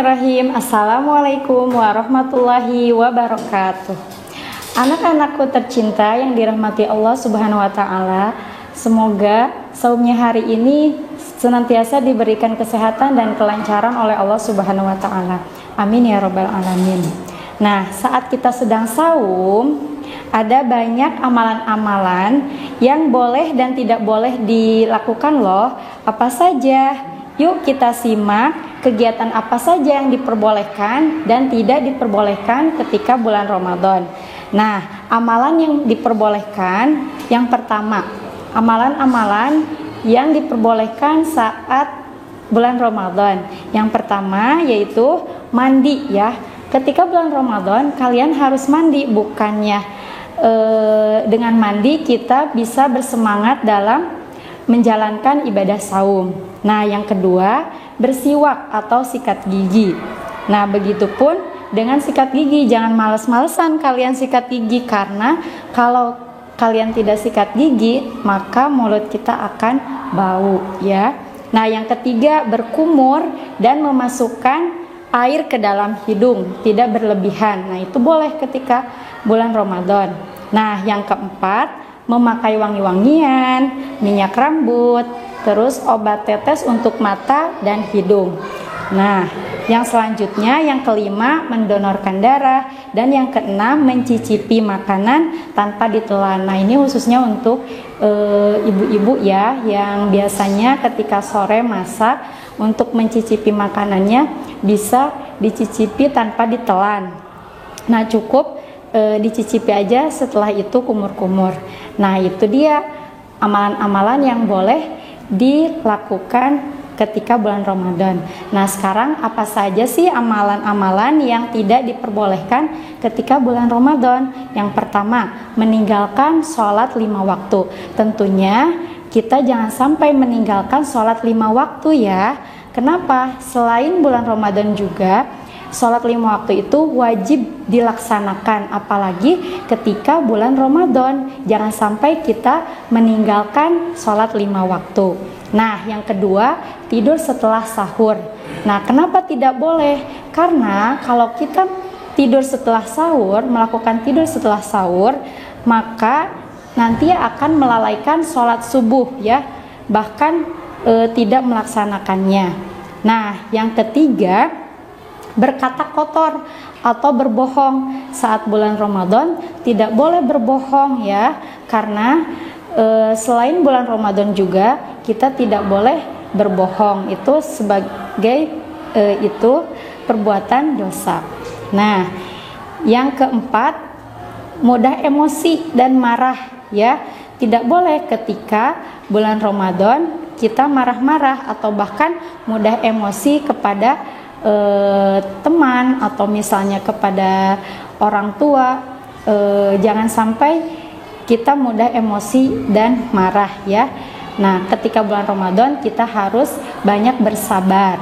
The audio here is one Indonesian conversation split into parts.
Bismillahirrahmanirrahim. Assalamualaikum warahmatullahi wabarakatuh. Anak-anakku tercinta yang dirahmati Allah Subhanahu wa Ta'ala, semoga saumnya hari ini senantiasa diberikan kesehatan dan kelancaran oleh Allah Subhanahu wa Ta'ala. Amin ya Rabbal 'Alamin. Nah, saat kita sedang saum, ada banyak amalan-amalan yang boleh dan tidak boleh dilakukan loh. Apa saja? Yuk kita simak kegiatan apa saja yang diperbolehkan dan tidak diperbolehkan ketika bulan Ramadan. Nah, amalan yang diperbolehkan, yang pertama, amalan-amalan yang diperbolehkan saat bulan Ramadan. Yang pertama yaitu mandi ya. Ketika bulan Ramadan kalian harus mandi, bukannya dengan mandi kita bisa bersemangat dalam menjalankan ibadah saum. Nah, yang kedua, bersiwak atau sikat gigi. Nah, begitupun dengan sikat gigi, jangan males-malesan kalian sikat gigi, karena kalau kalian tidak sikat gigi maka mulut kita akan bau ya. Nah, yang ketiga, berkumur dan memasukkan air ke dalam hidung, tidak berlebihan. Nah, itu boleh ketika bulan Ramadan. Nah, yang keempat, memakai wangi-wangian, minyak rambut, terus obat tetes untuk mata dan hidung. Nah, yang selanjutnya, yang kelima, mendonorkan darah, dan yang keenam, mencicipi makanan tanpa ditelan. Nah, ini khususnya untuk ibu-ibu ya, yang biasanya ketika sore masak, untuk mencicipi makanannya bisa dicicipi tanpa ditelan. Nah, cukup dicicipi aja, setelah itu kumur-kumur. Nah, itu dia amalan-amalan yang boleh dilakukan ketika bulan Ramadan. Nah, sekarang apa saja sih amalan-amalan yang tidak diperbolehkan ketika bulan Ramadan? Yang pertama, meninggalkan sholat 5 waktu. Tentunya kita jangan sampai meninggalkan sholat 5 waktu ya. Kenapa? Selain bulan Ramadan juga sholat 5 waktu itu wajib dilaksanakan, apalagi ketika bulan Ramadan. Jangan sampai kita meninggalkan sholat 5 waktu. Nah, yang kedua, tidur setelah sahur. Nah, kenapa tidak boleh? Karena kalau kita tidur setelah sahur, melakukan tidur setelah sahur, maka nanti akan melalaikan sholat subuh ya, bahkan tidak melaksanakannya. Nah, yang ketiga, berkata kotor atau berbohong. Saat bulan Ramadan tidak boleh berbohong ya, karena selain bulan Ramadan juga kita tidak boleh berbohong. Itu sebagai itu perbuatan dosa. Nah, yang keempat, mudah emosi dan marah ya. Tidak boleh ketika bulan Ramadan kita marah-marah atau bahkan mudah emosi kepada teman atau misalnya kepada orang tua. Jangan sampai kita mudah emosi dan marah ya. Nah, ketika bulan Ramadan kita harus banyak bersabar.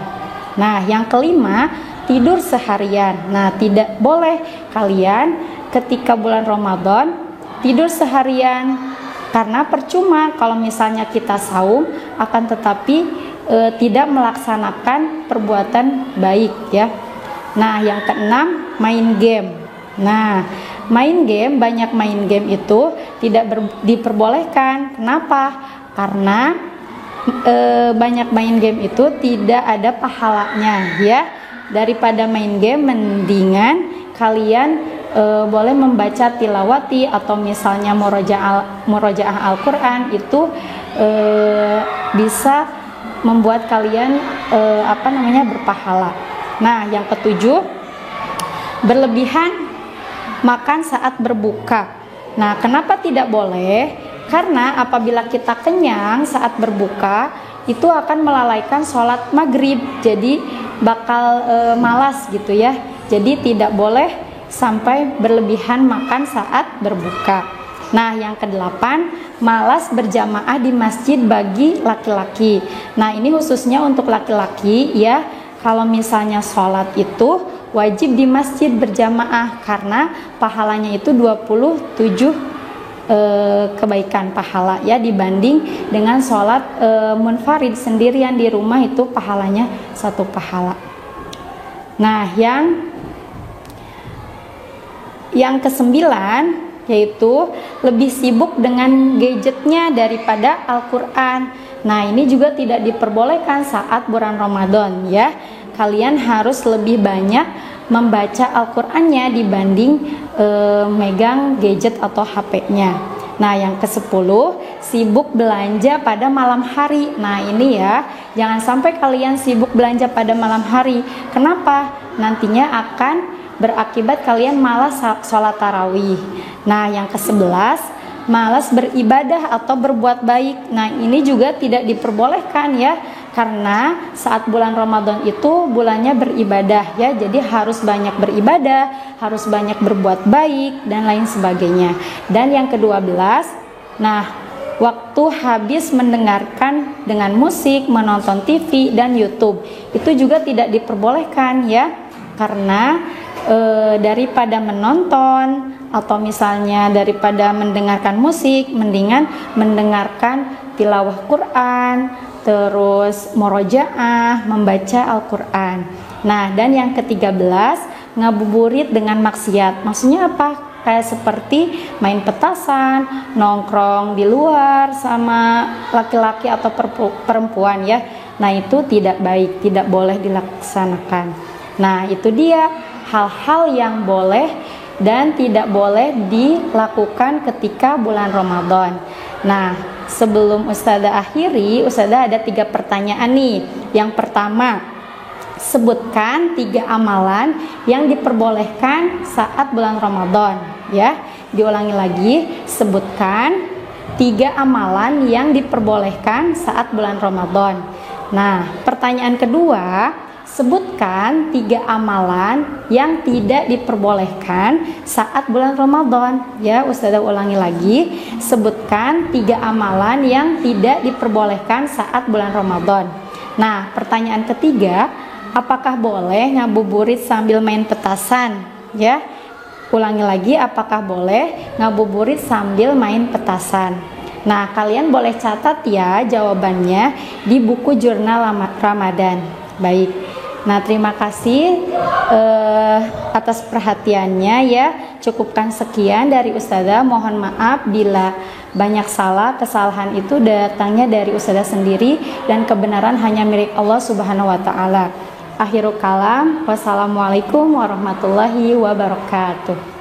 Nah, yang kelima, tidur seharian. Nah, tidak boleh kalian ketika bulan Ramadan tidur seharian, karena percuma kalau misalnya kita saum akan tetapi tidak melaksanakan perbuatan baik ya. Nah, yang keenam, main game. Nah, main game, banyak main game itu tidak diperbolehkan. Kenapa? Karena banyak main game itu tidak ada pahalanya ya. Daripada main game, mendingan kalian boleh membaca tilawati atau misalnya murojaah Al-Quran. Itu bisa membuat kalian berpahala. Nah, yang ketujuh, berlebihan makan saat berbuka. Nah, kenapa tidak boleh? Karena apabila kita kenyang saat berbuka, itu akan melalaikan sholat maghrib, jadi bakal malas gitu ya. Jadi tidak boleh sampai berlebihan makan saat berbuka. Nah, yang kedelapan, malas berjamaah di masjid bagi laki-laki. Nah, ini khususnya untuk laki-laki ya. Kalau misalnya sholat itu wajib di masjid berjamaah, karena pahalanya itu 27 kebaikan pahala ya, dibanding dengan sholat munfarid sendirian di rumah, itu pahalanya 1 pahala. Nah, yang kesembilan yaitu lebih sibuk dengan gadgetnya daripada Al-Quran. Nah, ini juga tidak diperbolehkan saat bulan Ramadan ya. Kalian harus lebih banyak membaca Al-Qurannya dibanding megang gadget atau HP-nya. Nah, yang ke-10 sibuk belanja pada malam hari. Nah, ini ya, jangan sampai kalian sibuk belanja pada malam hari. Kenapa? Nantinya akan berakibat kalian malas sholat tarawih. Nah, yang ke-11 malas beribadah atau berbuat baik. Nah, ini juga tidak diperbolehkan ya, karena saat bulan Ramadan itu bulannya beribadah ya, jadi harus banyak beribadah, harus banyak berbuat baik dan lain sebagainya. Dan yang ke-12, nah, waktu habis mendengarkan dengan musik, menonton TV dan YouTube itu juga tidak diperbolehkan ya, karena daripada menonton atau misalnya daripada mendengarkan musik, mendingan mendengarkan tilawah Quran, terus murojaah, membaca Al-Quran. Nah, dan yang ke-13 ngabuburit dengan maksiat. Maksudnya apa? Kayak seperti main petasan, nongkrong di luar sama laki-laki atau perempuan ya. Nah, itu tidak baik, tidak boleh dilaksanakan. Nah, itu dia hal-hal yang boleh dan tidak boleh dilakukan ketika bulan Ramadan. Nah, sebelum Ustazah akhiri, Ustazah ada 3 pertanyaan nih. Yang pertama, sebutkan 3 amalan yang diperbolehkan saat bulan Ramadan ya. Diulangi lagi, sebutkan 3 amalan yang diperbolehkan saat bulan Ramadan. Nah, pertanyaan kedua, sebutkan 3 amalan yang tidak diperbolehkan saat bulan Ramadan. Ya, Ustazah ulangi lagi. Sebutkan 3 amalan yang tidak diperbolehkan saat bulan Ramadan. Nah, pertanyaan ketiga, apakah boleh ngabuburit sambil main petasan? Ya, ulangi lagi, apakah boleh ngabuburit sambil main petasan? Nah, kalian boleh catat ya jawabannya di buku jurnal Ramadan. Baik. Nah, terima kasih atas perhatiannya ya. Cukupkan sekian dari Ustazah. Mohon maaf bila banyak salah. Kesalahan itu datangnya dari Ustazah sendiri dan kebenaran hanya milik Allah Subhanahu wa taala. Akhirul kalam. Wassalamualaikum warahmatullahi wabarakatuh.